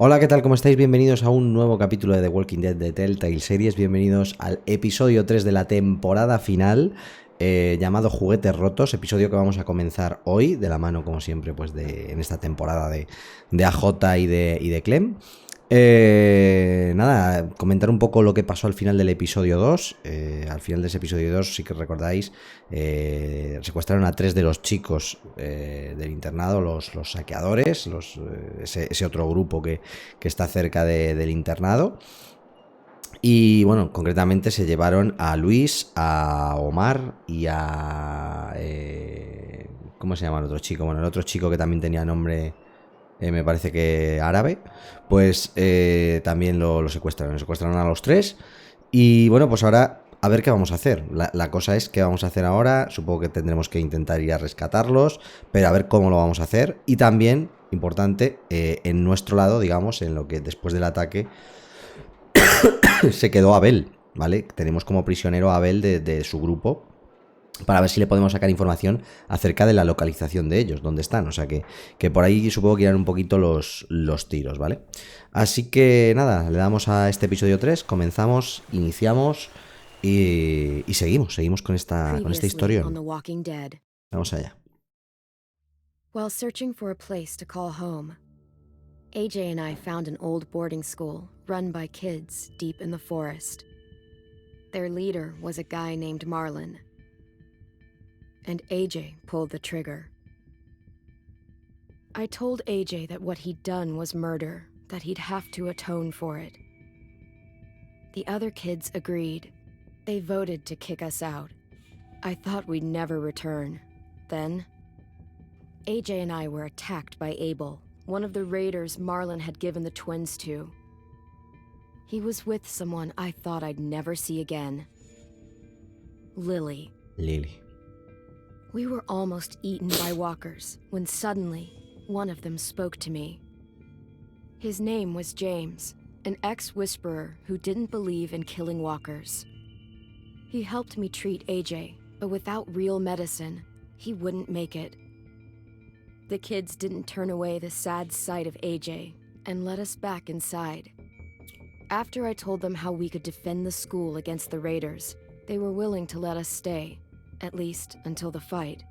Hola, ¿qué tal? ¿Cómo estáis? Bienvenidos a un nuevo capítulo de The Walking Dead de Telltale Series. Bienvenidos al episodio 3 de la temporada final, llamado Juguetes rotos, episodio que vamos a comenzar hoy, de la mano, como siempre, pues en esta temporada de AJ y de Clem. Nada, comentar un poco lo que pasó al final del episodio 2. Al final de ese episodio 2, si que recordáis, secuestraron a 3 de los chicos del internado, los saqueadores, ese otro grupo que está cerca del internado. Y bueno, concretamente se llevaron a Luis, a Omar y a... ¿cómo se llama el otro chico? Bueno, el otro chico que también tenía nombre... me parece que árabe, pues también lo secuestraron a los 3. Y bueno, pues ahora a ver qué vamos a hacer. La cosa es qué vamos a hacer ahora. Supongo que tendremos que intentar ir a rescatarlos, pero a ver cómo lo vamos a hacer. Y también, importante, en nuestro lado, digamos, en lo que después del ataque se quedó Abel, ¿vale? Tenemos como prisionero a Abel de su grupo, para ver si le podemos sacar información acerca de la localización de ellos, dónde están. O sea que por ahí supongo que irán un poquito los tiros, ¿vale? Así que nada, le damos a este episodio 3, comenzamos, iniciamos y seguimos con esta historia. Vamos allá. While searching for a place to call home, AJ and I found an old boarding school run by kids deep in the forest. Their leader was a guy named Marlon. And AJ pulled the trigger. I told AJ that what he'd done was murder, that he'd have to atone for it. The other kids agreed. They voted to kick us out. I thought we'd never return. Then, AJ and I were attacked by Abel, one of the raiders Marlon had given the twins to. He was with someone I thought I'd never see again. Lily. We were almost eaten by walkers when suddenly one of them spoke to me. His name was James, an ex-whisperer who didn't believe in killing walkers. He helped me treat AJ, but without real medicine, he wouldn't make it. The kids didn't turn away the sad sight of AJ and let us back inside. After I told them how we could defend the school against the raiders, they were willing to let us stay. At least until the fight.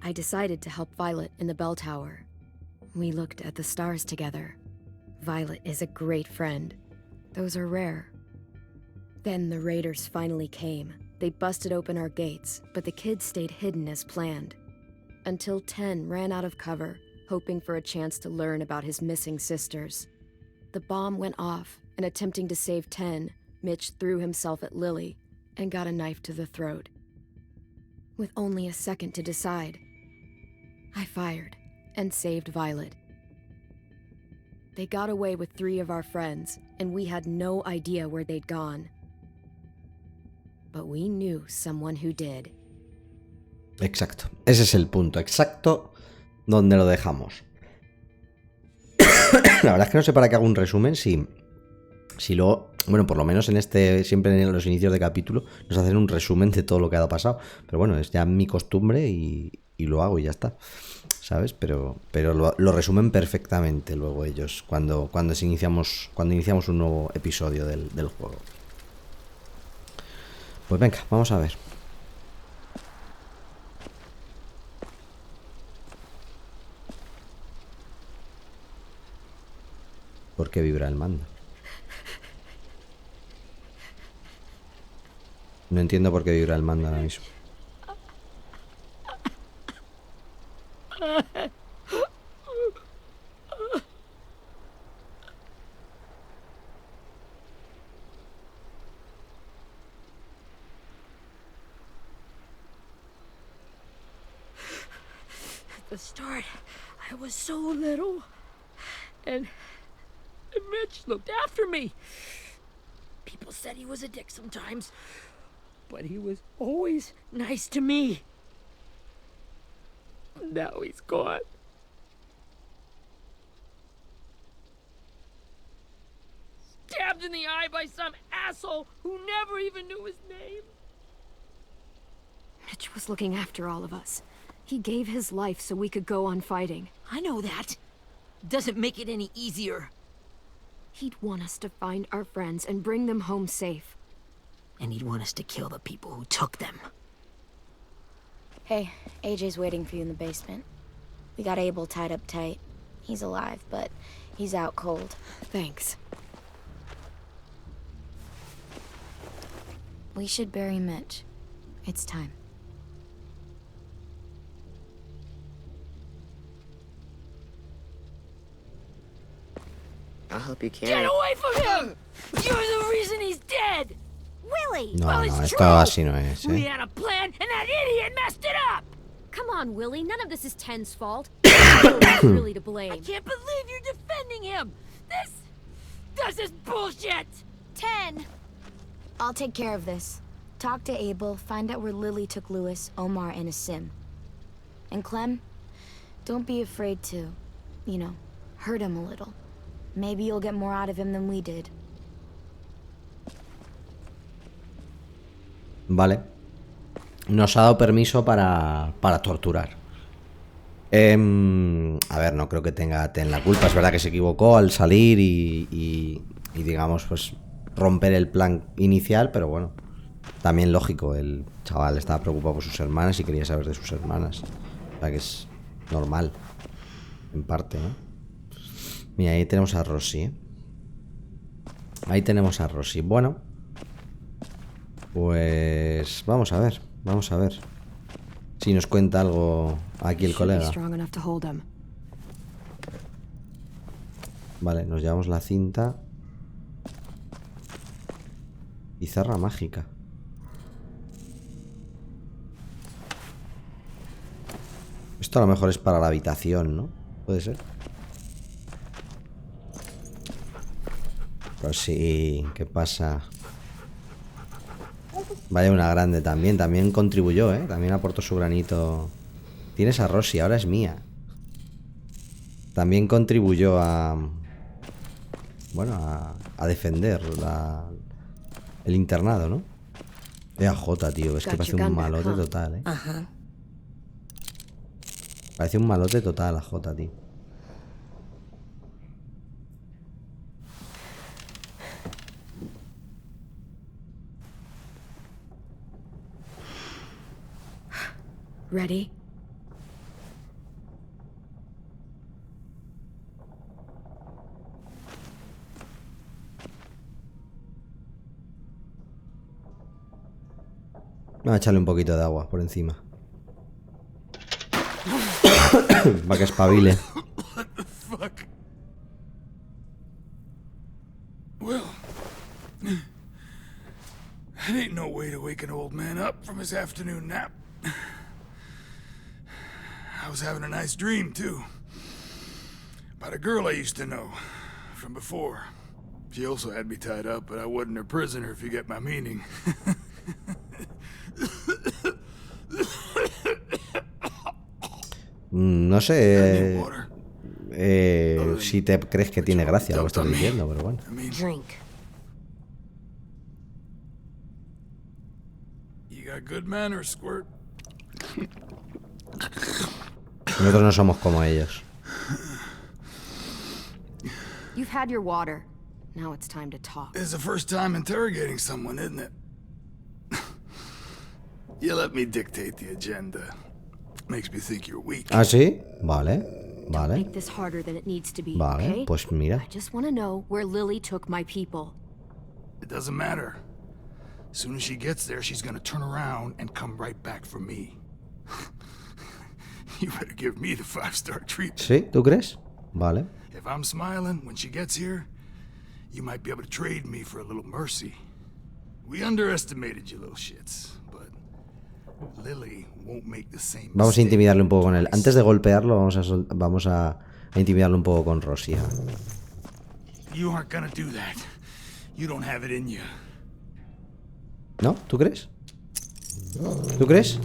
I decided to help Violet in the bell tower. We looked at the stars together. Violet is a great friend. Those are rare. Then the raiders finally came. They busted open our gates, but the kids stayed hidden as planned. Until 10 ran out of cover, hoping for a chance to learn about his missing sisters. The bomb went off, and attempting to save 10, Mitch threw himself at Lily and got a knife to the throat. With only a second to decide, I fired and saved Violet. They got away with 3 of our friends, and we had no idea where they'd gone. But we knew someone who did. Exacto. Ese es el punto exacto donde lo dejamos. La verdad es que no sé para qué hago un resumen si luego, bueno, por lo menos siempre en los inicios de capítulo nos hacen un resumen de todo lo que ha pasado. Pero bueno, es ya mi costumbre y lo hago y ya está, ¿sabes? Pero lo resumen perfectamente luego ellos cuando iniciamos un nuevo episodio del juego. Pues venga, vamos a ver. ¿Por qué vibra el mando? No entiendo por qué vibra el mando ahora mismo. At the start, I was so little, and Mitch looked after me. People said he was a dick sometimes, but he was always nice to me. Now he's gone. Stabbed in the eye by some asshole who never even knew his name. Mitch was looking after all of us. He gave his life so we could go on fighting. I know that. doesn't make it any easier. He'd want us to find our friends and bring them home safe. And he'd want us to kill the people who took them. Hey, AJ's waiting for you in the basement. We got Abel tied up tight. He's alive, but he's out cold. Thanks. We should bury Mitch. It's time. I'll help you Get carry. away from him! You're the reason he's dead! Willie! No, well, no, it's esto true! así no es, We ¿eh? had a plan, and that idiot messed it up! Come on, Willie. None of this is Ten's fault. Willie's really to blame. I can't believe you're defending him! This is bullshit! 10! I'll take care of this. Talk to Abel, find out where Lily took Lewis, Omar, and Asim. And Clem, don't be afraid to, hurt him a little. Maybe you'll get more out of him than we did. Vale. Nos ha dado permiso para torturar. A ver, no creo que tenga Ten la culpa. Es verdad que se equivocó al salir y digamos, pues romper el plan inicial, pero bueno, también lógico, el chaval estaba preocupado por sus hermanas y quería saber de sus hermanas. O sea que es normal, en parte, ¿no? Mira, ahí tenemos a Rosy, ¿eh? Ahí tenemos a Rosy. Bueno, pues vamos a ver si nos cuenta algo aquí el colega. Vale, nos llevamos la cinta. Pizarra mágica. Esto a lo mejor es para la habitación, ¿no? Puede ser. Pues sí, ¿qué pasa? Vaya, una grande también. También contribuyó, ¿eh? También aportó su granito. Tienes a Rosy, ahora es mía. También contribuyó a... Bueno, a defender el internado, ¿no? Jota, tío, es que parece un malote total, ¿eh? Ajá. Parece un malote total a Jota, tío. Ready? Vamos a echarle un poquito de agua por encima. Para que espabile. Fuck. Well, that ain't no way to wake an old man up from his afternoon nap. I was having a nice dream, too. About a girl I used to know from before. She also had me tied up, but I wasn't her prisoner, if you get my meaning. No sé si te crees que tiene gracia lo que estás diciendo, pero bueno. Drink. You got good manners, Squirt. Nosotros no somos como ellos. You've had your water. Now it's time to talk. It's the first time interrogating someone, isn't it? You let me dictate the agenda. Makes me think you're weak. ¿Ah, sí? Vale, vale. Make this harder than it needs to be, Vale, okay? pues mira. I just want to know where Lily took my people. It doesn't matter. As soon as she gets there, she's gonna turn around and come right back for me. You better give me the 5-star treatment. ¿Sí? ¿Tú crees? Vale. If I'm smiling when she gets here, you might be able to trade me for a little mercy. We underestimated you little shits, but Lily won't make the same mistake. Vamos a intimidarle un poco con él. Antes de golpearlo, vamos a intimidarle un poco con Rosy. You aren't gonna do that. You don't have it in you. ¿No? ¿Tú crees? ¿Tú crees?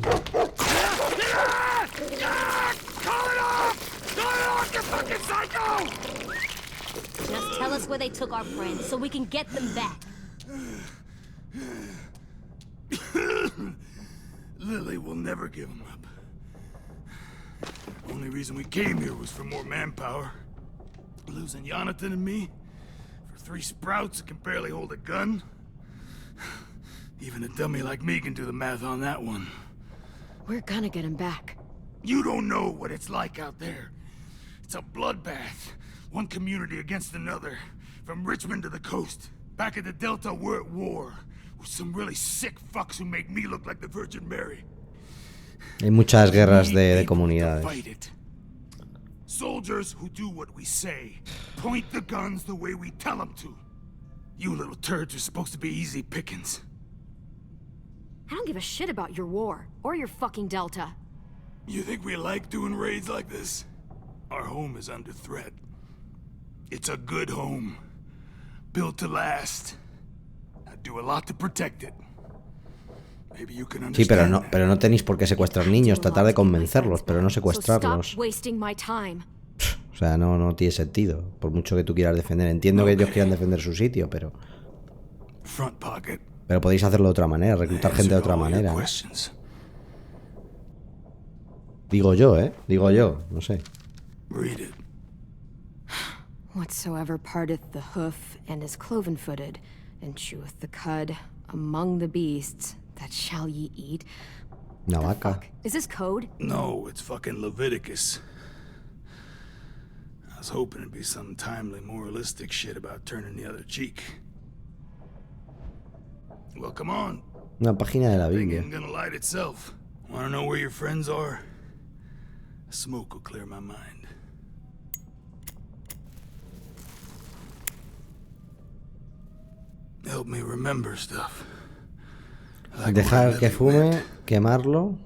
Just tell us where they took our friends so we can get them back. Lily will never give him up. Only reason we came here was for more manpower. Losing Jonathan and me for 3 sprouts that can barely hold a gun? Even a dummy like me can do the math on that one. We're gonna get him back. You don't know what it's like out there. It's a bloodbath. One community against another. From Richmond to the coast. Back at the Delta, we're at war. With some really sick fucks who make me look like the Virgin Mary. Hay muchas guerras de comunidades. Soldiers who do what we say. Point the guns the way we tell them to. You little turds are supposed to be easy pickings. I don't give a shit about your war, or your fucking Delta. You think we like doing raids like this? Our home is under threat. It's a good home. Built to last. I do a lot to protect it. Maybe you can Sí, understand. pero no tenéis por qué secuestrar niños, tratar de convencerlos, pero no secuestrarlos. So stop wasting my time. O sea, no tiene sentido, por mucho que tú quieras defender. Entiendo que ellos quieran defender su sitio, pero Front pocket. pero podéis hacerlo de otra manera, reclutar gente de otra manera, ¿no? Digo yo, no sé. Read it. Whatsoever parteth the hoof and is cloven-footed, and cheweth the cud among the beasts, that shall ye eat. Una The vaca. fuck? Is this code? No, it's fucking Leviticus. I was hoping it'd be some timely moralistic shit about turning the other cheek. Well, come on. Una página de la Thing Biblia. ain't gonna light itself. Wanna know where your friends are? Smoke will clear my mind. Help me remember stuff. Like Dejar what que Lily fume, meant. quemarlo,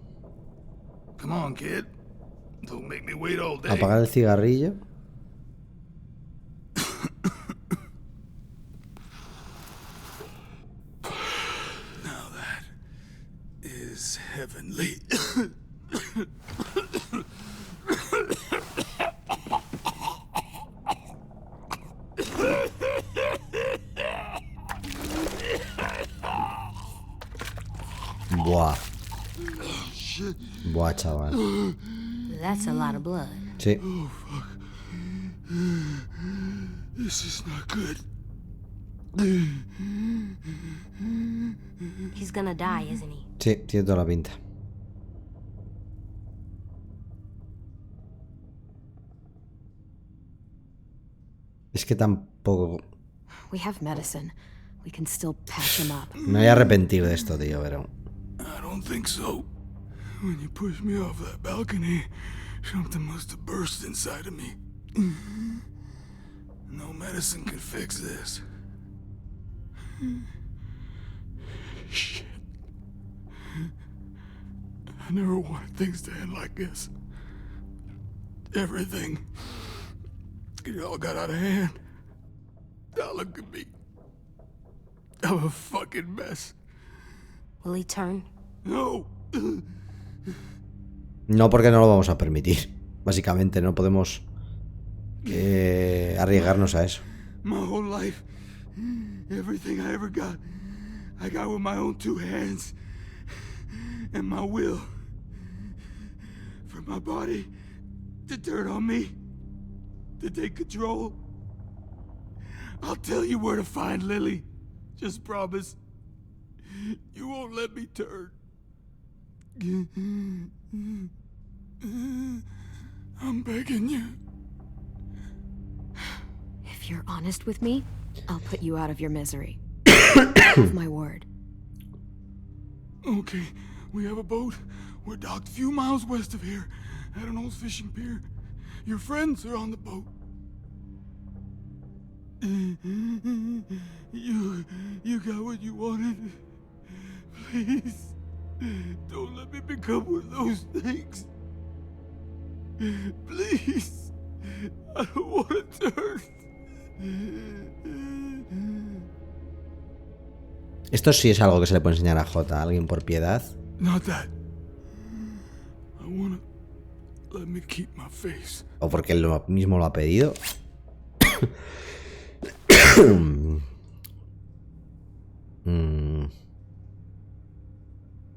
Come on, kid. Don't make me wait all day. apagar el cigarrillo. Now that is heavenly. Buah. Buah, chaval. That's a lot of blood. Sí. This is not good. He's gonna die, isn't he? Sí, tiene toda la pinta. Es que tampoco... We have medicine. We can still patch him up. Me voy a arrepentir de esto, tío, pero... I don't think so. When you pushed me off that balcony, something must have burst inside of me. No medicine could fix this. Shit. I never wanted things to end like this. Everything. It all got out of hand. Now look at me. I'm a fucking mess. Will he turn? No. No, porque no lo vamos a permitir. Básicamente, no podemos arriesgarnos a eso. My whole life, everything I ever got, I got with my own 2 hands and my will. For my body to turn on me, to take control. I'll tell you where to find Lily. Just promise. You won't let me turn. I'm begging you. If you're honest with me, I'll put you out of your misery. Have my word. Okay, we have a boat. We're docked a few miles west of here, at an old fishing pier. Your friends are on the boat. You got what you wanted. Please, don't let me become one of those things. Please, I don't want to turn. Esto sí es algo que se le puede enseñar a Jota, a alguien por piedad. Not that. I wanna let me keep my face. O porque él mismo lo ha pedido.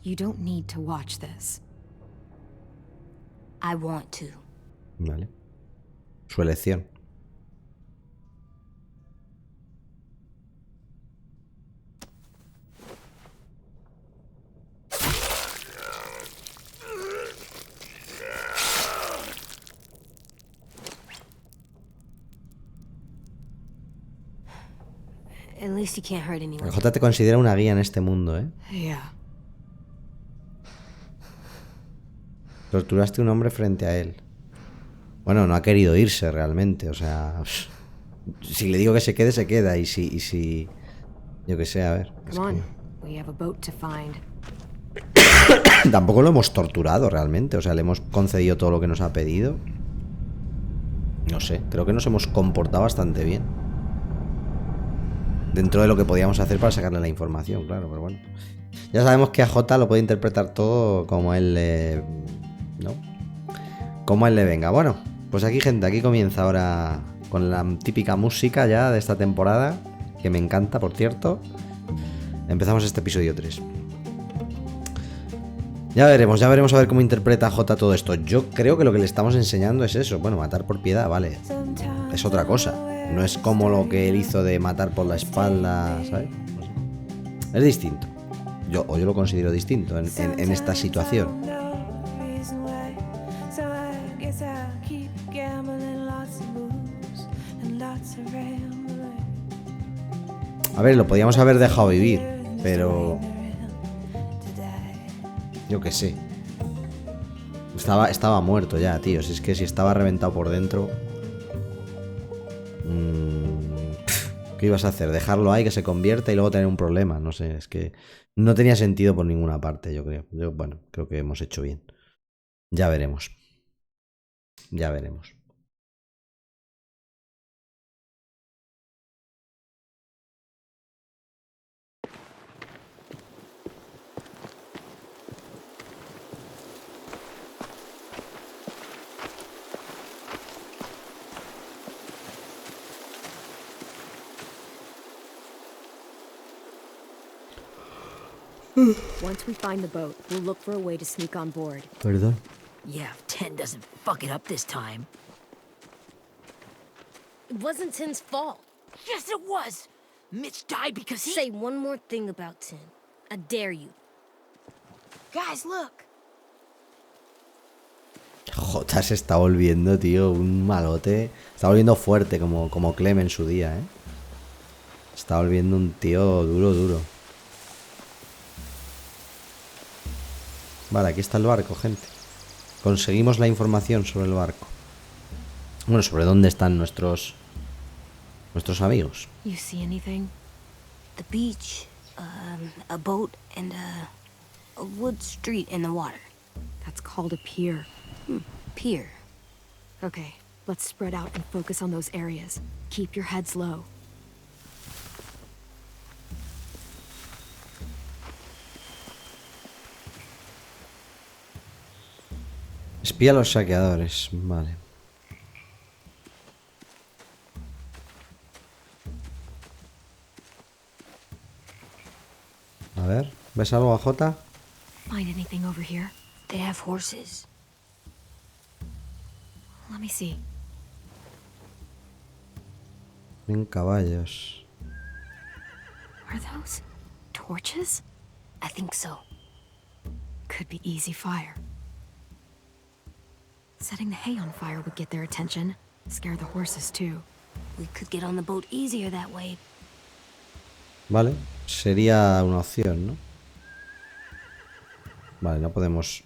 You don't need to watch this. I want to. Vale. Su elección. At least you can't hurt anyone. El J te considera una guía en este mundo, ¿eh? Yeah. Torturaste a un hombre frente a él. Bueno, no ha querido irse realmente, o sea... Si le digo que se quede, se queda. Y si... Yo qué sé, a ver. Come on. We have a boat to find. Tampoco lo hemos torturado realmente, o sea, le hemos concedido todo lo que nos ha pedido. No sé, creo que nos hemos comportado bastante bien. Dentro de lo que podíamos hacer para sacarle la información, claro, pero bueno. Ya sabemos que a J lo puede interpretar todo como él le... ¿no? Como él le venga. Bueno, pues aquí, gente, aquí comienza ahora con la típica música ya de esta temporada, que me encanta, por cierto. Empezamos este episodio 3. Ya veremos a ver cómo interpreta J todo esto. Yo creo que lo que le estamos enseñando es eso. Bueno, matar por piedad, vale. Es otra cosa. No es como lo que él hizo de matar por la espalda, ¿sabes? No sé. Es distinto. Yo lo considero distinto en esta situación. A ver, lo podíamos haber dejado vivir, pero... Yo qué sé. Estaba muerto ya, tío. Si es que si estaba reventado por dentro... ¿Qué ibas a hacer? Dejarlo ahí, que se convierta y luego tener un problema. No sé, es que no tenía sentido por ninguna parte, yo creo. Bueno, creo que hemos hecho bien. Ya veremos. Ya veremos. Once we find the boat, we'll look for a way to sneak on board. Perdón. Yeah, if Ten doesn't fuck it up this time. It wasn't Tim's fault. Yes, it was! Mitch died because he... Say one more thing about Tim. I dare you. Guys, look. J se está volviendo, tío, un malote. Está volviendo fuerte como Clem en su día, ¿eh? Está volviendo un tío duro. Vale, aquí está el barco, gente. Conseguimos la información sobre el barco. Bueno, sobre dónde están nuestros amigos. You see anything? The beach, a boat, and a wood street in the water. That's called a pier. Pier. Okay, let's spread out and focus on those areas. Keep your heads low. Espía a los saqueadores, vale. A ver, ¿ves algo a J? Find anything over here? They have horses. Let me see. En caballos. Are those torches? I think so. Could be easy fire. Setting the hay on fire would get their attention. Scare the horses too. We could get on the boat easier that way. Vale, sería una opción, ¿no? Vale, no podemos...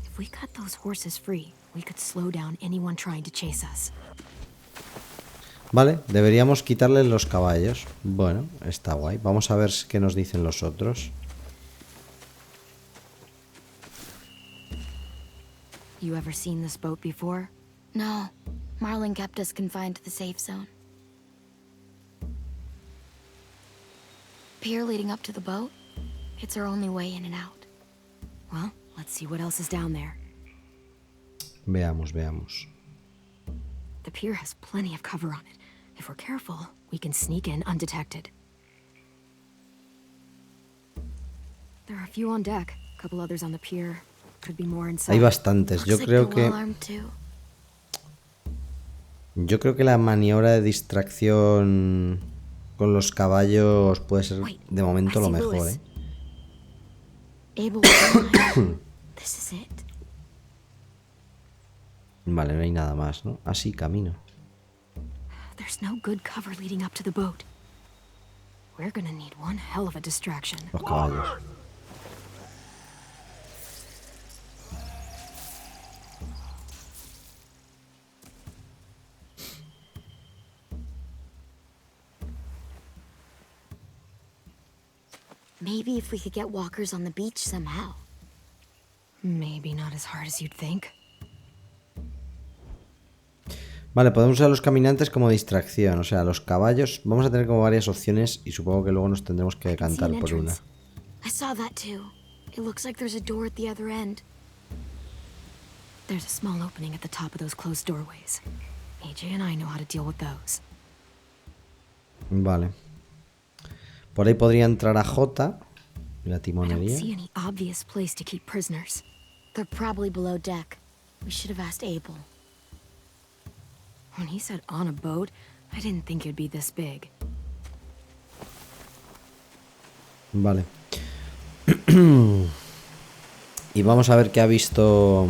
If we cut those horses free, we could slow down anyone trying to chase us. Vale, deberíamos quitarles los caballos. Bueno, está guay. Vamos a ver qué nos dicen los otros. You ever seen this boat before? No. Marlin kept us confined to the safe zone. Pier leading up to the boat? It's our only way in and out. Well, let's see what else is down there. Veamos. The pier has plenty of cover on it. If we're careful, we can sneak in undetected. There are a few on deck, a couple others on the pier. Could be more inside. Hay bastantes. Yo Looks like creo they're que... well armed too. Yo creo que la maniobra de distracción con los caballos puede ser de momento lo mejor, ¿eh? Abel, this is it. Vale, no hay nada más, ¿no? Así, camino. There's no good cover leading up to the boat. We're gonna need one hell of a distraction. Los caballos. Maybe if we could get walkers on the beach somehow. Maybe not as hard as you'd think. Vale, podemos usar los caminantes como distracción. O sea, los caballos. Vamos a tener como varias opciones y supongo que luego nos tendremos que decantar por una. I saw that too. It looks like there's a door at the other end. There's a small opening at the top of those closed doorways. AJ and I know how to deal with those. Vale. Por ahí podría entrar a J. La I don't timonería. see any obvious place to keep prisoners. They're probably below deck. We should have asked Abel. When he said on a boat, I didn't think it'd be this big. Vale. Y vamos a ver qué ha visto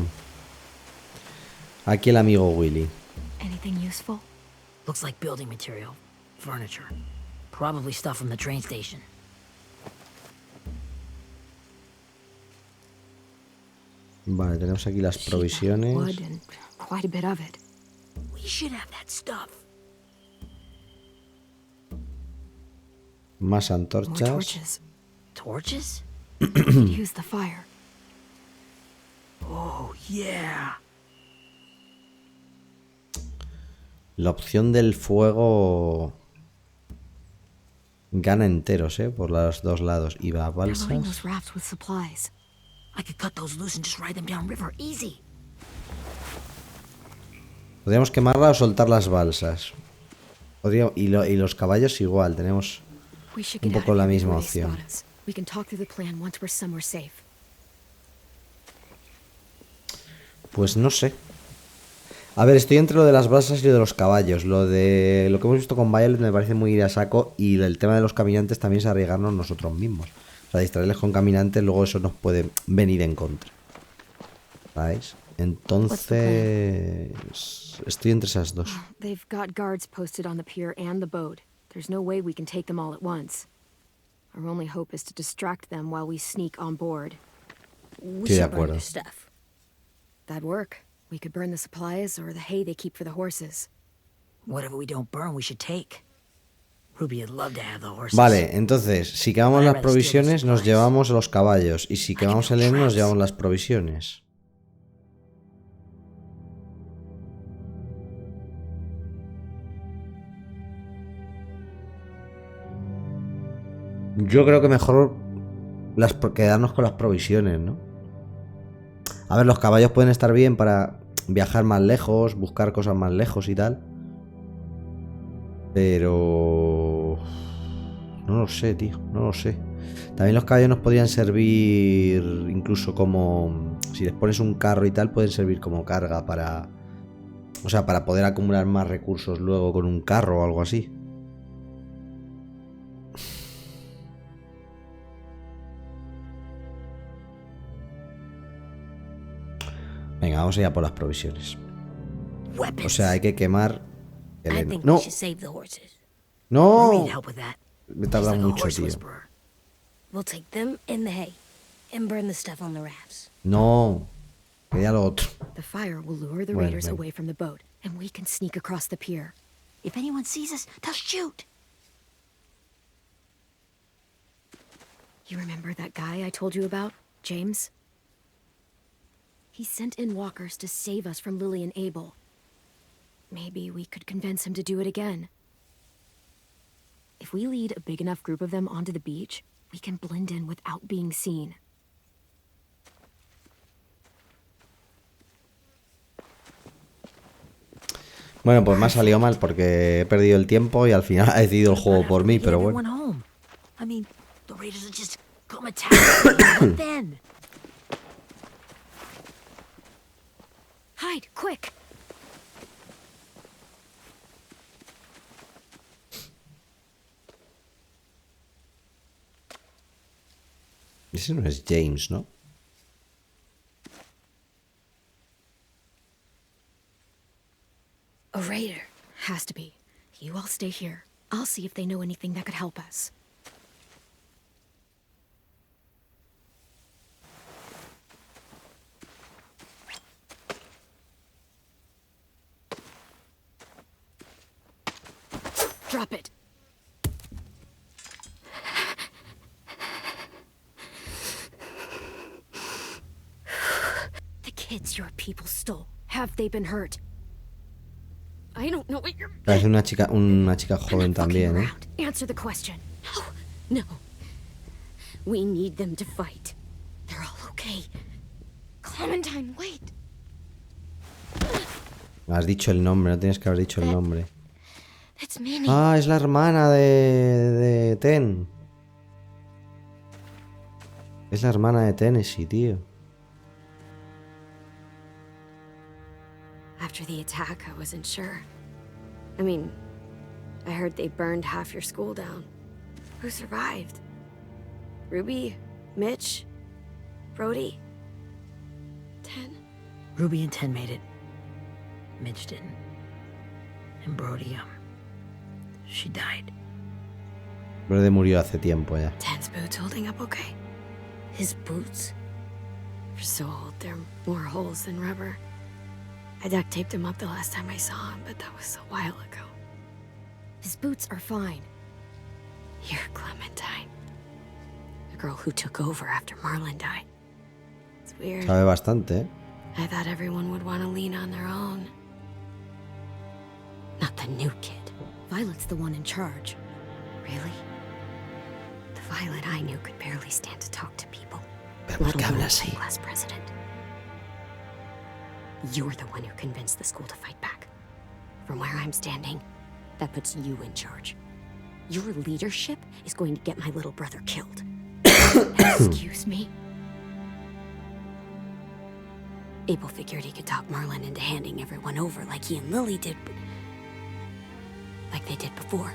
aquí el amigo Willy. Anything useful? Looks like building material. Furniture. Probably stuff from the train station. Vale, tenemos aquí las provisiones. Wood and quite a bit of it. We should have that stuff. Más More antorchas. torches. Torches? Could use the fire. Oh, yeah. La opción del fuego gana enteros, por los dos lados. Y va a They're loading balsas. those rafts with supplies. I could cut those loose and just ride them downriver. Easy. Podríamos quemarla o soltar las balsas. Y los caballos igual. Tenemos We should un get poco out of la here misma before they opción. spot us. We can talk through the plan once we're somewhere safe. Pues no sé. A ver, estoy entre lo de las balsas y lo de los caballos. Lo que hemos visto con Violet me parece muy ir a saco. Y el tema de los caminantes también es arriesgarnos nosotros mismos. O sea, distraerles con caminantes, luego eso nos puede venir en contra. ¿Sabéis? Entonces... estoy entre esas dos. They've got guards posted on the pier and the boat. There's no way we can take them all at once. Our only hope is to distract them while we sneak on board. We Estoy de should burn acuerdo. the stuff. That'd work. We could burn the supplies or the hay they keep for the horses. Whatever we don't burn, we should take. Ruby would love to have the horses. Vale, entonces, si quemamos las provisiones, nos llevamos los caballos. Y si quemamos el heno, nos llevamos las provisiones. Yo creo que mejor quedarnos con las provisiones, ¿no? A ver, los caballos pueden estar bien para viajar más lejos, buscar cosas más lejos y tal. Pero... no lo sé, tío, no lo sé. También los caballos nos podrían servir incluso como... si les pones un carro y tal, pueden servir como carga para... o sea, para poder acumular más recursos luego con un carro o algo así. Venga, vamos allá por las provisiones. Weapons. O sea, hay que quemar el I heno. think ¡No! we should save the horses. ¡No! Ruby'd help with that. Me tarda She's like a mucho, horse tío. whisperer. We'll take them in the hay and burn the stuff on the rafts. No. Quería lo otro. The fire will lure the Bueno, raiders venga. away from the boat, and we can sneak across the pier. If anyone sees us, they'll shoot. You remember that guy I told you about, James? He sent in walkers to save us from Lily and Abel. Maybe we could convince him to do it again. If we lead a big enough group of them onto the beach, we can blend in without being seen. Bueno, pues me ha salido mal porque he perdido el tiempo y al final ha decidido el juego por mí, pero bueno. Home. I mean, the raiders will just come attack us. What then? Hide, quick! Ese no es James, ¿no? A raider. Has to be. You all stay here. I'll see if they know anything that could help us. Drop it. The kids your people stole. Have they been hurt? I don't know what you're... Parece una chica joven también, ¿eh? Answer the question. No. We need them to fight. They're all okay. Clementine, wait. Has dicho el nombre, no tienes que haber dicho el nombre. That's Minnie. Ah, es la hermana de Ten. Es la hermana de Tennessee, tío. After the attack, I wasn't sure. I mean, I heard they burned half your school down. Who survived? Ruby? Mitch? Brody? 10? Ruby and 10 made it. Mitch didn't. And Brody, she died. Brody murió hace tiempo ya. 10's boots holding up okay? His boots? They're so old, there are more holes than rubber. I duct taped him up the last time I saw him, but that was a while ago. His boots are fine. You're Clementine. The girl who took over after Marlon died. It's weird. Sabe bastante, ¿eh? I thought everyone would want to lean on their own. Not the new kid. Violet's the one in charge. Really? The Violet I knew could barely stand to talk to people. Pero ¿por qué habla así? Class president. You're the one who convinced the school to fight back. From where I'm standing, that puts you in charge. Your leadership is going to get my little brother killed. Excuse me? Abel figured he could talk Marlon into handing everyone over like he and Lily did, but like they did before.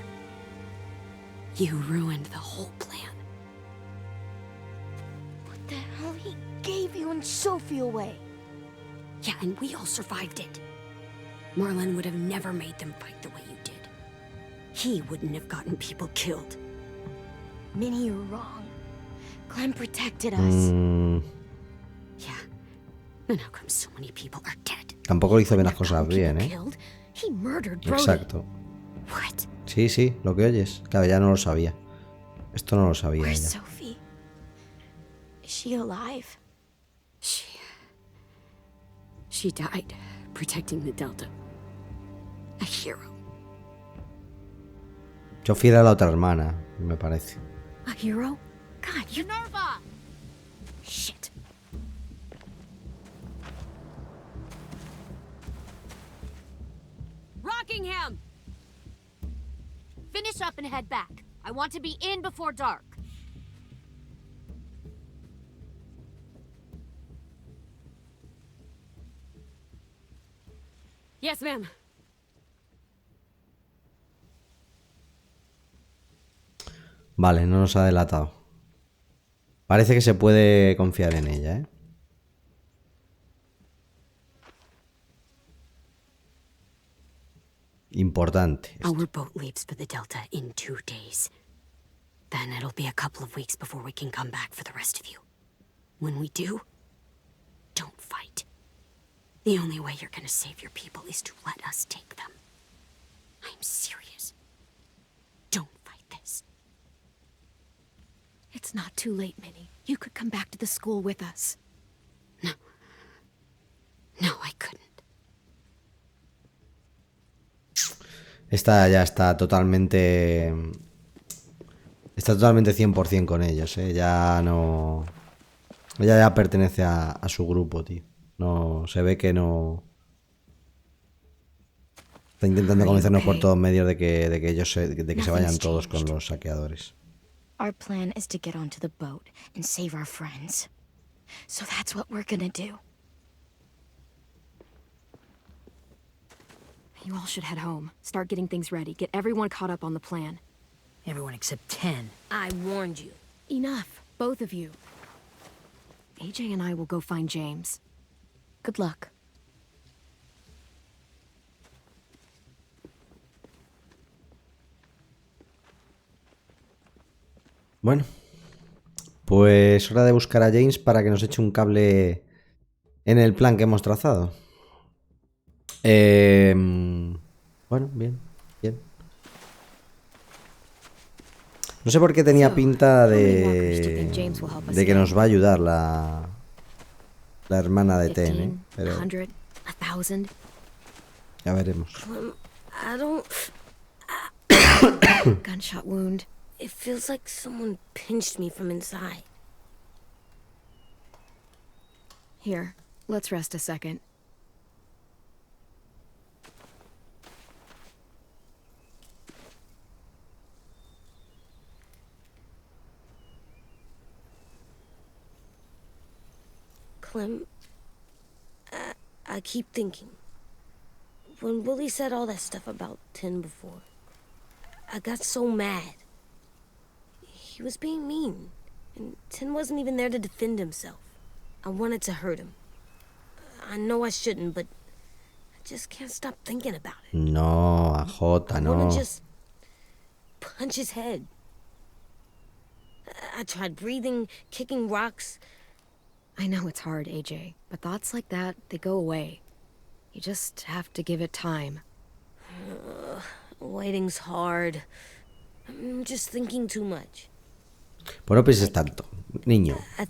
You ruined the whole plan. What the hell? He gave you and Sophie away. Yeah, and we all survived it. Marlon would have never made them fight the way you did. He wouldn't have gotten people killed. Minnie, you're wrong. Clem protected us. Yeah. And how come so many people are dead? Tampoco hizo bien las cosas bien, ¿eh? Killed? He murdered Brody. Exacto. What? Sí, sí, lo que oyes. Claro, ya no lo sabía. Esto no lo sabía Where's ella. Sophie? Is she alive? She died protecting the Delta. A hero. Sophie era la otra hermana, me parece. A hero? God, you... Nerva! Shit. Rockingham! Finish up and head back. I want to be in before dark. Yes, ma'am. Vale, no nos ha delatado. Parece que se puede confiar en ella, ¿eh? Importante. Our boat leaves for the Delta in 2 days. Then it'll be a couple of weeks before we can come back for the rest of you. When we do, don't fight. The only way you're gonna save your people is to let us take them. I'm serious. Don't fight this. It's not too late, Minnie. You could come back to the school with us. No. No, I couldn't. Esta ya está totalmente... Está totalmente 100% con ellos, ¿eh? Ya no... Ella ya pertenece a su grupo, tío. No, se ve que no... Está intentando convencernos por todos medios de que ellos se vayan todos con los saqueadores. Our plan is to get onto the boat and save our friends. So that's what we're gonna do. You all should head home. Start getting things ready. Get everyone caught up on the plan. Everyone except 10. I warned you. Enough, both of you. AJ and I will go find James. Good luck. Bueno, pues hora de buscar a James para que nos eche un cable en el plan que hemos trazado. Bueno, bien. No sé por qué tenía pinta de que nos va a ayudar la hermana de Ten, ¿eh? 15, Pero 100, 1000. ya veremos. I don't... Gunshot wound. It feels like someone pinched me from inside. Here, let's rest a second. Clem, I keep thinking. When Willie said all that stuff about Tin before, I got so mad. He was being mean, and Tin wasn't even there to defend himself. I wanted to hurt him. I know I shouldn't, but I just can't stop thinking about it. No, AJ, I no. want to just punch his head. I tried breathing, kicking rocks. I know it's hard, AJ, but thoughts like that, they go away. You just have to give it time. Waiting's hard. I'm just thinking too much. Pues no pienses tanto, niño. I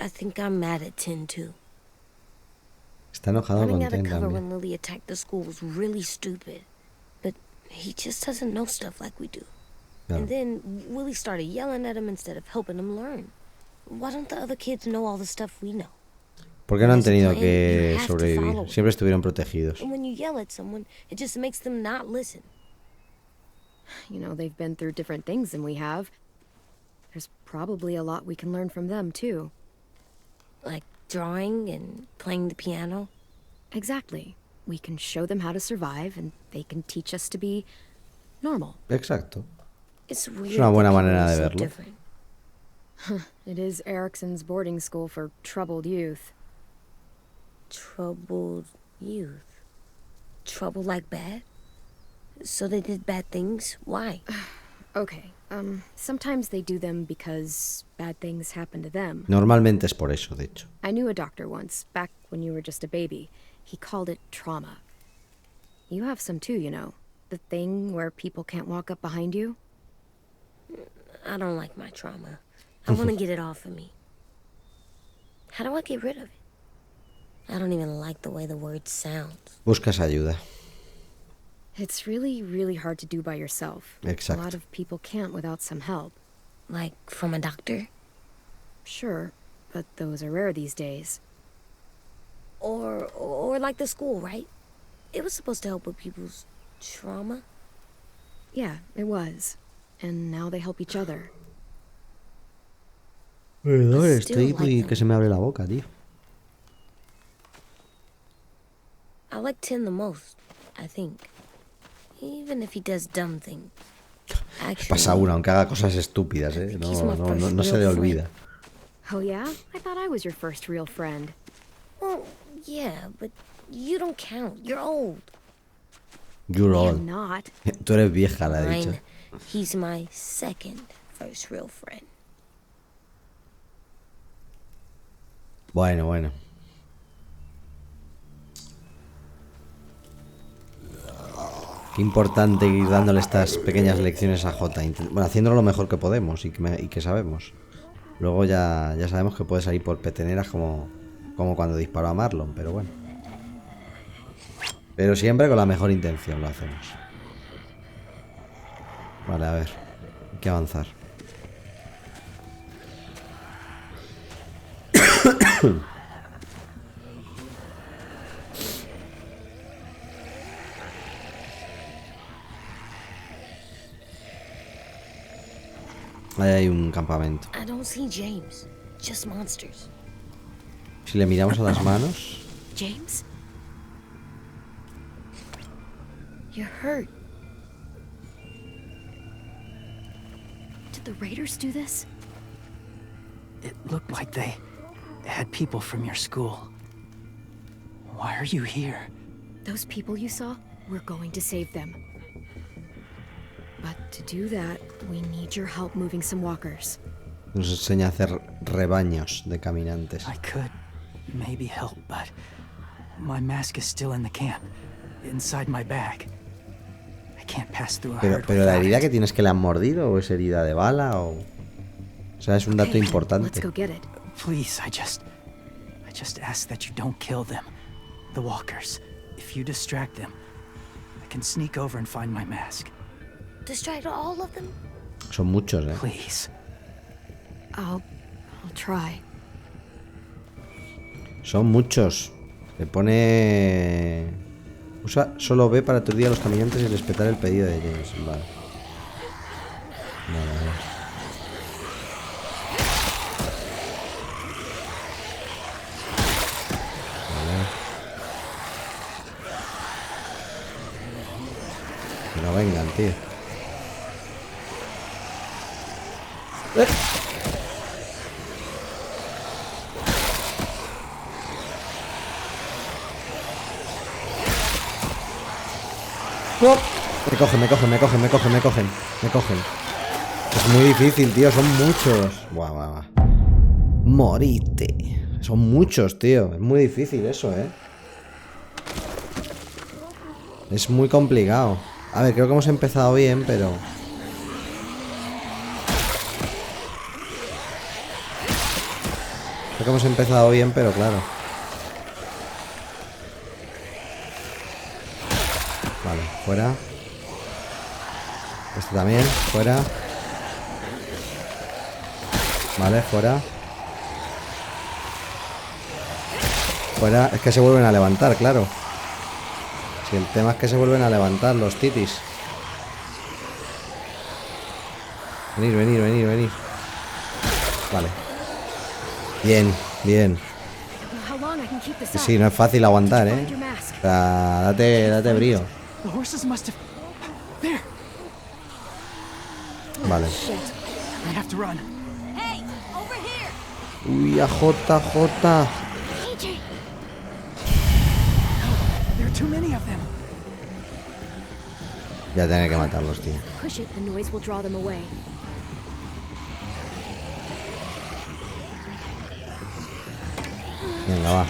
think I'm mad at Tin too. Está enojado Running con out of Ten cover también. when Lily attacked the school was really stupid. But he just doesn't know stuff like we do. Claro. And then Willie started yelling at him instead of helping him learn. Why don't the other kids know all the stuff we know? ¿Por qué no han There's a tenido plan, que you have to sobrevivir? follow it. Siempre estuvieron protegidos. And when you yell at someone, it just makes them not listen. You know, they've been through different things than we have. There's probably a lot we can learn from them, too. Like drawing and playing the piano. Exactly. We can show them how to survive, and they can teach us to be normal. Exacto. It's weird. una buena that people manera are de so verlo. different. It is Erickson's boarding school for troubled youth. Troubled youth. Trouble like bad? So they did bad things? Why? Okay, sometimes they do them because bad things happen to them. Normalmente es por eso, de hecho. I knew a doctor once, back when you were just a baby. He called it trauma. You have some too, you know. The thing where people can't walk up behind you. I don't like my trauma. I want to get it off of me. How do I get rid of it? I don't even like the way the word sounds. Buscas ayuda. It's really, really hard to do by yourself. Exacto. A lot of people can't without some help. Like from a doctor? Sure, but those are rare these days. Or like the school, right? It was supposed to help with people's trauma. Yeah, it was. And now they help each other. Perdón, Still estoy like muy... them. que se me abre la boca, tío. I like Tin the most, I think. Even if he does dumb things. Pasa una, aunque haga cosas estúpidas, ¿eh? No se le olvida. Oh yeah? I thought I was your first real friend. Well, yeah, but you don't count. You're old. You're I old. am not. Tú eres vieja, la he dicho. Fine. He's my second first real friend. Bueno. Qué importante ir dándole estas pequeñas lecciones a Jota. Bueno, haciéndolo lo mejor que podemos y que sabemos. Luego ya sabemos que puede salir por peteneras como cuando disparó a Marlon, pero bueno. Pero siempre con la mejor intención lo hacemos. Vale, a ver. Hay que avanzar. Ahí hay un campamento. I don't see James. Just monsters. Si le miramos a las manos... James? You're hurt. Did the Raiders do this? It looked like they had people from your school. Why are you here? Those people you saw? We're going to save them. But to do that, we need your help moving some walkers. Nos enseña a hacer rebaños de caminantes. I could maybe help, but my mask is still in the camp, inside my bag. I can't pass through a herd Pero la without herida it. que tienes, que le han mordido, o es herida de bala, o sea, es un dato Okay, importante. let's go get it. Please, I just ask that you don't kill them. The walkers. If you distract them, I can sneak over and find my mask. Distract all of them? Son muchos, Please. I'll try. Son muchos. Le pone... Usa solo B para aturdir a los caminantes y respetar el pedido de James. Vale. Vale. Que no vengan, tío. ¡Oh! Me cogen. Es muy difícil, tío, son muchos. Guau. Morite. Son muchos, tío. Es muy difícil eso, Es muy complicado. A ver, creo que hemos empezado bien, pero... Creo que hemos empezado bien, pero claro. Vale, fuera. Este también, fuera. Vale, fuera. Fuera, es que se vuelven a levantar, claro. Si el tema es que se vuelven a levantar los titis. Venir. Vale. Bien. How long I can keep this up? Sí, no es fácil aguantar, Find your mask. O sea, date brío. The horses must have... There! Vale. I have to run. Hey, over here! Uy, a JJ. There are too many of them. Voy a tener que matarlos, tío. Push it, the noise will draw them away. Venga, va.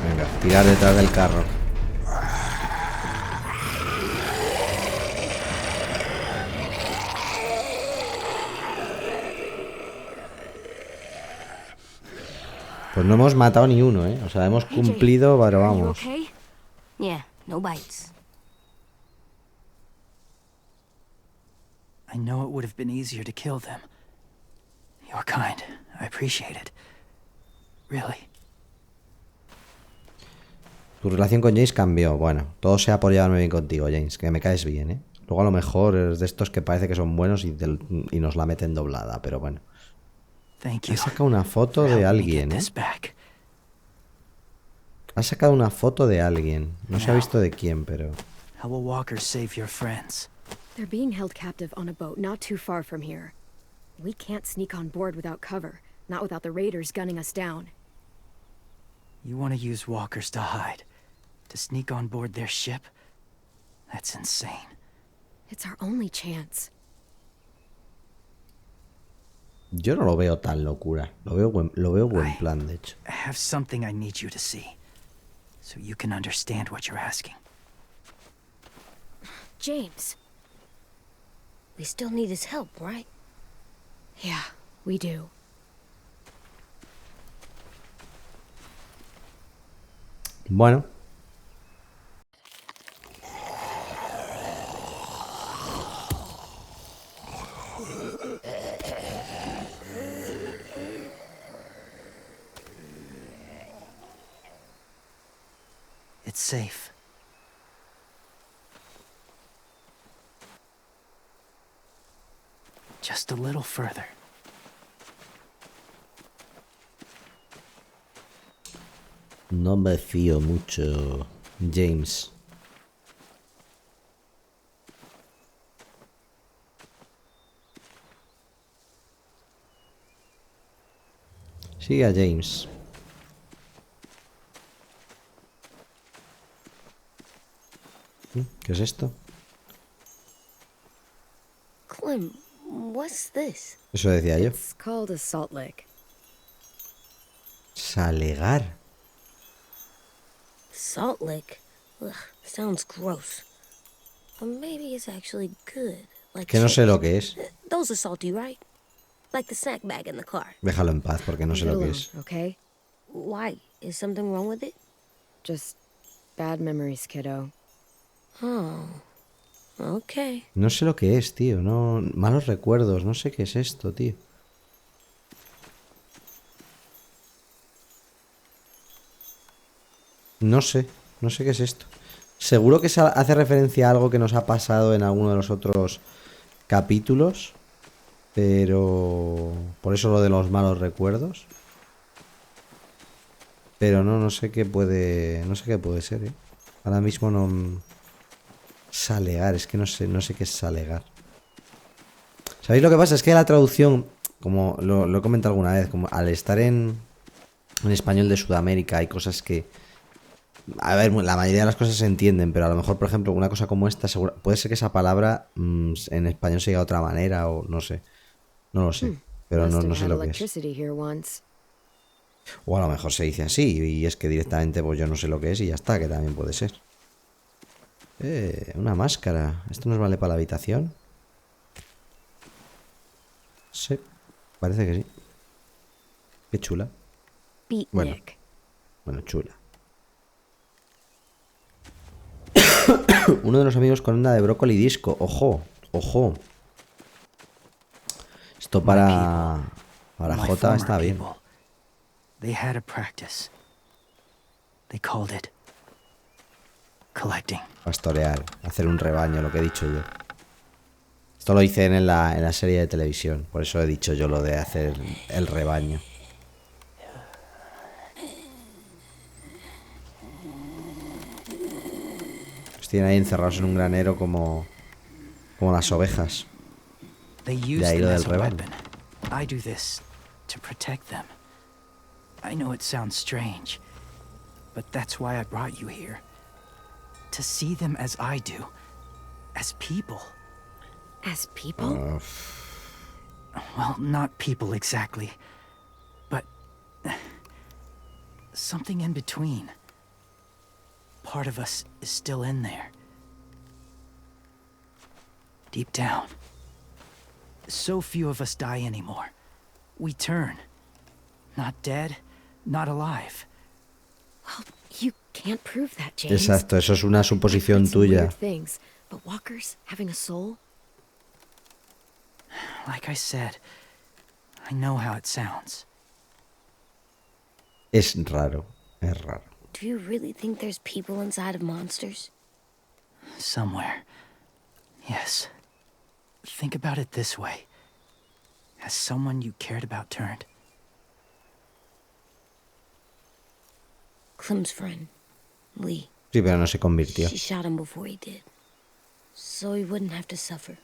Venga, tirar detrás del carro. Pues no hemos matado ni uno, O sea, hemos cumplido, pero Are you vamos. okay? Yeah, no bites. I know it would have been easier to kill them. You're kind. I appreciate it. Really. Tu relación con James cambió. Bueno, todo sea por llevarme bien contigo, James, que me caes bien, Luego a lo mejor es de estos que parece que son buenos y nos la meten doblada, pero bueno. Thank you. Ha sacado una foto for de helping me get alguien, this back. Ha sacado una foto de alguien. No se ha visto de quién, pero... How will walkers save your friends? They're being held captive on a boat not too far from here. We can't sneak on board without cover, not without the raiders gunning us down. You want to use walkers to hide? To sneak on board their ship? That's insane. It's our only chance. Yo no lo veo tan locura. Lo veo buen plan, de hecho. I have something I need you to see, so you can understand what you're asking. James. We still need his help, right? Yeah, we do. Bueno. It's safe. Just a little further. No me fío mucho, James. Sigue a James. ¿Qué es esto? Clem, what's this? Eso decía yo. It's called a salt lick. Salegar. Salt lick? Ugh, sounds gross. Or maybe it's actually good. Like Que no sé chips. lo que es. Those are salty, right? Like the snack bag in the car. Déjalo en paz porque no sé Leave it lo que alone, es. okay? Why? Is something wrong with it? Just bad memories, kiddo. Oh, okay. No sé lo que es, tío. No, malos recuerdos. No sé qué es esto, tío. No sé qué es esto. Seguro que hace referencia a algo que nos ha pasado en alguno de los otros capítulos. Pero... por eso lo de los malos recuerdos. Pero no sé qué puede... no sé qué puede ser, ¿eh? Ahora mismo no... Salegar, es que no sé qué es salegar. ¿Sabéis lo que pasa? Es que la traducción, como lo he comentado alguna vez, como al estar en español de Sudamérica hay cosas que... A ver, la mayoría de las cosas se entienden, pero a lo mejor, por ejemplo, una cosa como esta, puede ser que esa palabra en español se diga de otra manera o no sé. No lo sé, pero Must no have sé had lo que es. electricity here once. O a lo mejor se dice así y es que directamente pues yo no sé lo que es y ya está, que también puede ser. Una máscara. ¿Esto nos vale para la habitación? Sí, parece que sí. Qué chula. Beatnik. Bueno, chula. Uno de los amigos con onda de brócoli disco. Ojo, ojo. Esto para J está bien. They had a practice. They called it collecting. Pastorear, hacer un rebaño, lo que he dicho yo. Esto lo hice en la serie de televisión. Por eso he dicho yo lo de hacer el rebaño. Los tienen ahí encerrados en un granero como las ovejas. They De used ahí them lo as del a rebaño. weapon. I do this to protect them. I know it sounds strange, but that's why I brought you here. To see them as I do, as people. As people? Well, not people exactly, but something in between. Part of us is still in there. Deep down. So few of us die anymore. We turn. Not dead, not alive. Well, you can't prove that, James. Exacto, eso es una suposición tuya. Weird things, but walkers having a soul? Like I said, I know how it sounds. Es raro, es raro. Do you really think there's people inside of monsters? Somewhere. Yes. Think about it this way. Has someone you cared about turned? Clem's friend, Lee. Sí, pero no se convirtió. She shot him before he did. So he wouldn't have to suffer.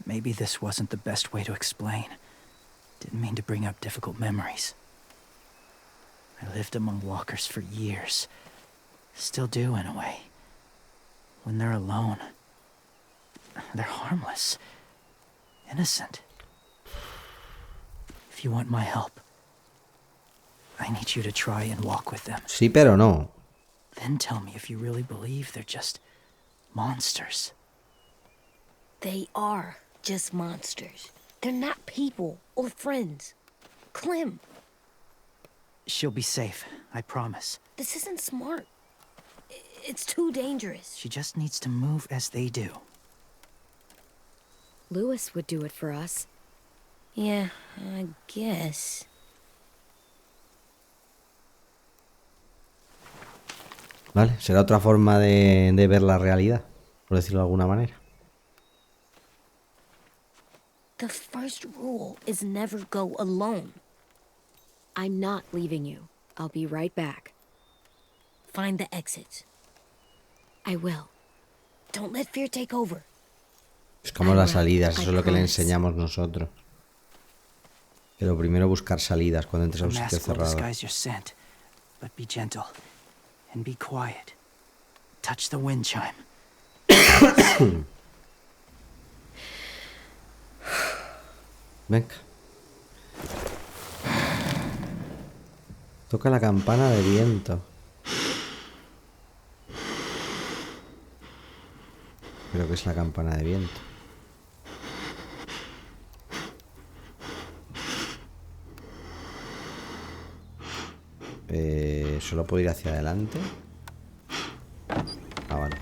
Maybe this wasn't the best way to explain. Didn't mean to bring up difficult memories. I lived among walkers for years. Still do, in a way. When they're alone, they're harmless. Innocent. If you want my help, I need you to try and walk with them. Sí, pero no. Then tell me if you really believe they're just monsters. They are just monsters. They're not people or friends. Clem, She'll be safe, I promise. this isn't smart. It's too dangerous. She just needs to move as they do. Lewis would do it for us. Yeah, I guess. Vale, será otra forma de ver la realidad, por decirlo de alguna manera. The first rule is never go alone. I'm not leaving you. I'll be right back. Find the exits. I will. Don't let fear take over. Buscamos las salidas, eso es lo que le enseñamos nosotros. Que lo primero buscar salidas cuando entres a un The sitio mask will cerrado. disguise your scent, but be gentle and be quiet. Touch the wind chime. Venga. Toca la campana de viento. Creo que es la campana de viento. Solo puedo ir hacia adelante. Ah, vale.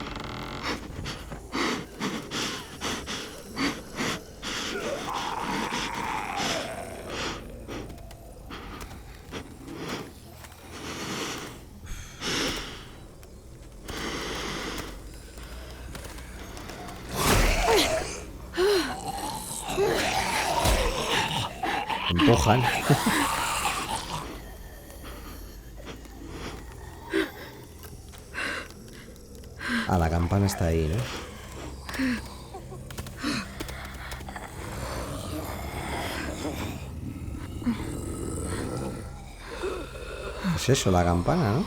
Empujan. Ah, la campana está ahí, ¿no? Es eso, la campana, ¿no?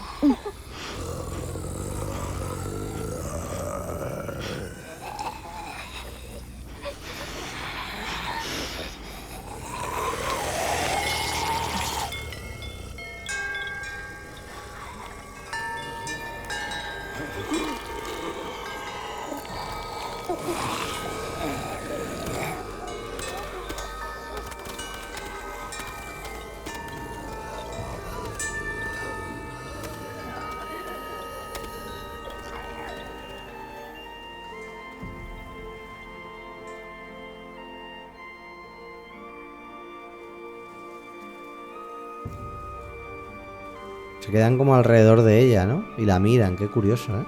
Se quedan como alrededor de ella, ¿no? Y la miran, qué curioso, ¿eh?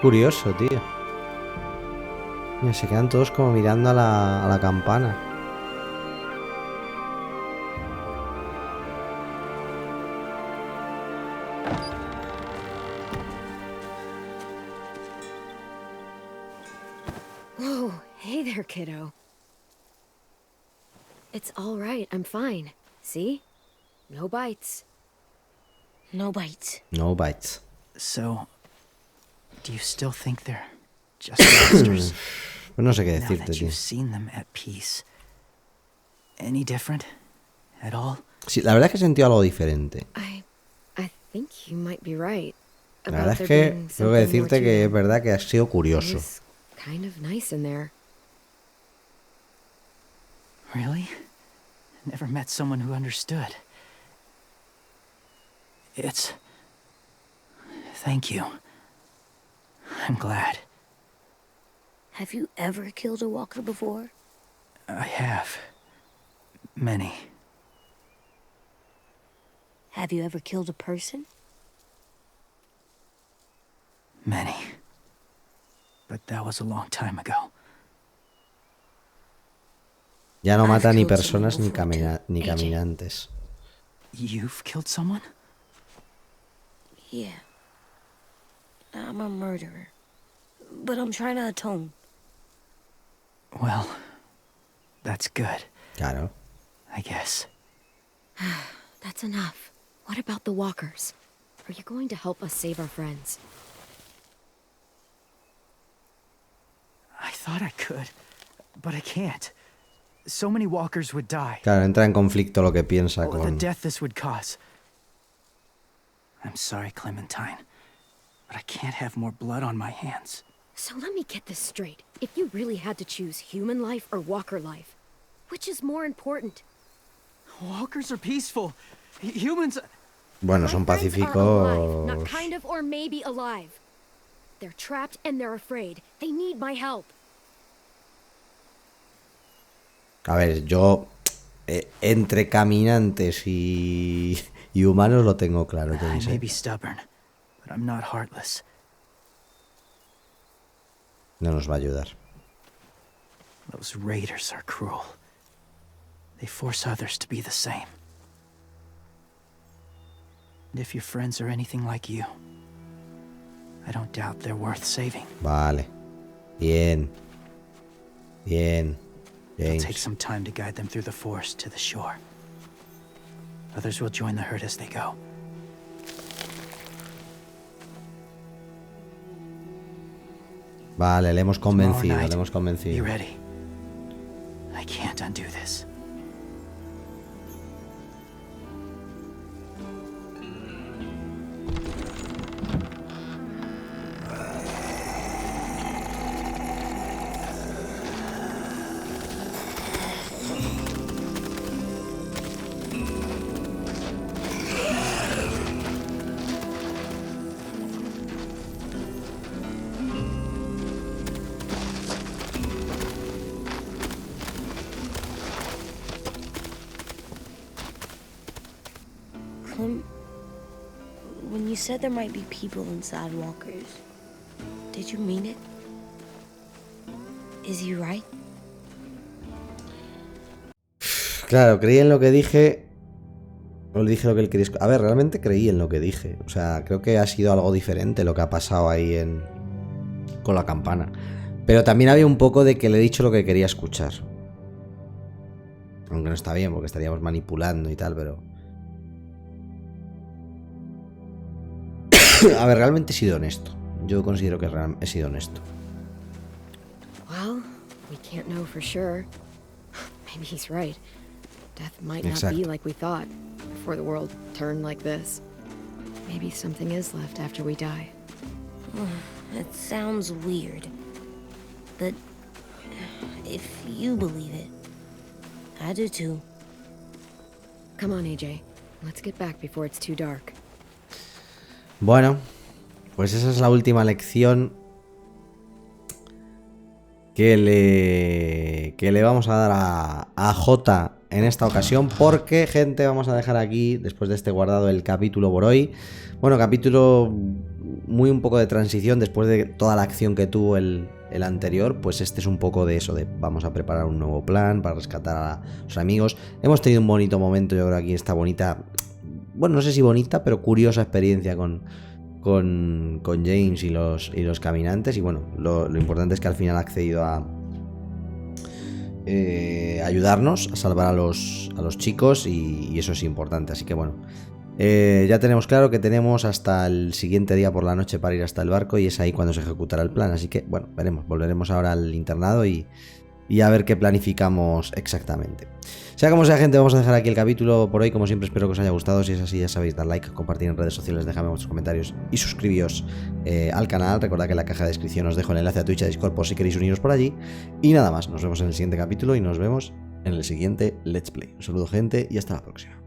Curioso, tío. Mira, se quedan todos como mirando a la campana. Whoa, hey there, kiddo. It's all right, I'm fine. See? No bites. No bites. No bites. So, do you still think they're just monsters? Pues no sé qué Now decirte, that tío. you've seen them at peace. Any different? At all? Sí, la verdad es que he sentido algo diferente. I think you might be right. La verdad About es there que being tengo que something more decirte to que es them. verdad que ha sido It curioso. was kind of nice in there. Really? Never met someone who understood. It's... Thank you. I'm glad. Have you ever killed a walker before? I have. Many. Have you ever killed a person? Many. But that was a long time ago. Ya no I've mata ni killed someone personas ni, before, too, ni AJ. caminantes. You've killed someone? Yeah. I'm a murderer. But I'm trying to atone. Well, that's good, Claro. I guess. That's enough. What about the walkers? Are you going to help us save our friends? I thought I could, but I can't. So many walkers would die. Claro, entra en conflicto lo que piensa Oh, the con... death this would cause. I'm sorry, Clementine, but I can't have more blood on my hands. So let me get this straight. If you really had to choose human life or walker life, which is more important? Walkers are peaceful. Humans... Bueno, son My friends are alive, not pacíficos. kind of or maybe alive. They're trapped and they're afraid. They need my help. A ver, yo entre caminantes y humanos lo tengo claro. I James, may ¿eh? be stubborn, but I'm not heartless. No nos va a ayudar. Those raiders are cruel. They force others to be the same. And if your friends are anything like you, I don't doubt they're worth saving. Vale. Bien. Bien. It'll take James. some time to guide them through the forest to the shore. Others will join the herd as they go. Vale, le hemos convencido, Tomorrow night, le hemos Be convencido. ready. I can't undo this. Clem, when you said there might be people inside walkers, did you mean it? Is he right? Claro, creí en lo que dije. No le dije lo que él quería. A ver, realmente creí en lo que dije. O sea, creo que ha sido algo diferente lo que ha pasado ahí con la campana. Pero también había un poco de que le he dicho lo que quería escuchar. Aunque no está bien, porque estaríamos manipulando y tal, pero... A ver, realmente he sido honesto. Yo considero que he sido honesto. Well, we can't know for sure. Maybe he's right. Death might not Exacto. be like we thought before the world turned like this. Maybe something is left after we die. It sounds weird. But if you believe it, I do too. Come on, AJ. Let's get back before it's too dark. Bueno, pues esa es la última lección que le vamos a dar a J en esta ocasión, porque, gente, vamos a dejar aquí, después de este guardado, el capítulo por hoy. Bueno, capítulo muy un poco de transición después de toda la acción que tuvo el anterior. Pues este es un poco de eso, de vamos a preparar un nuevo plan para rescatar a los amigos. Hemos tenido un bonito momento, yo creo, aquí esta bonita, bueno, no sé si bonita, pero curiosa experiencia con James y los caminantes. Y bueno, lo importante es que al final ha accedido a ayudarnos a salvar a los chicos, y eso es importante. Así que bueno, ya tenemos claro que tenemos hasta el siguiente día por la noche para ir hasta el barco, y es ahí cuando se ejecutará el plan. Así que bueno, veremos, volveremos ahora al internado y a ver qué planificamos exactamente. Sea como sea, gente, vamos a dejar aquí el capítulo por hoy. Como siempre, espero que os haya gustado. Si es así, ya sabéis, dar like, compartir en redes sociales, dejadme vuestros comentarios y suscribíos al canal. Recordad que en la caja de descripción os dejo el enlace a Twitch y a Discord por si queréis uniros por allí. Y nada más, nos vemos en el siguiente capítulo y nos vemos en el siguiente Let's Play. Un saludo, gente, y hasta la próxima.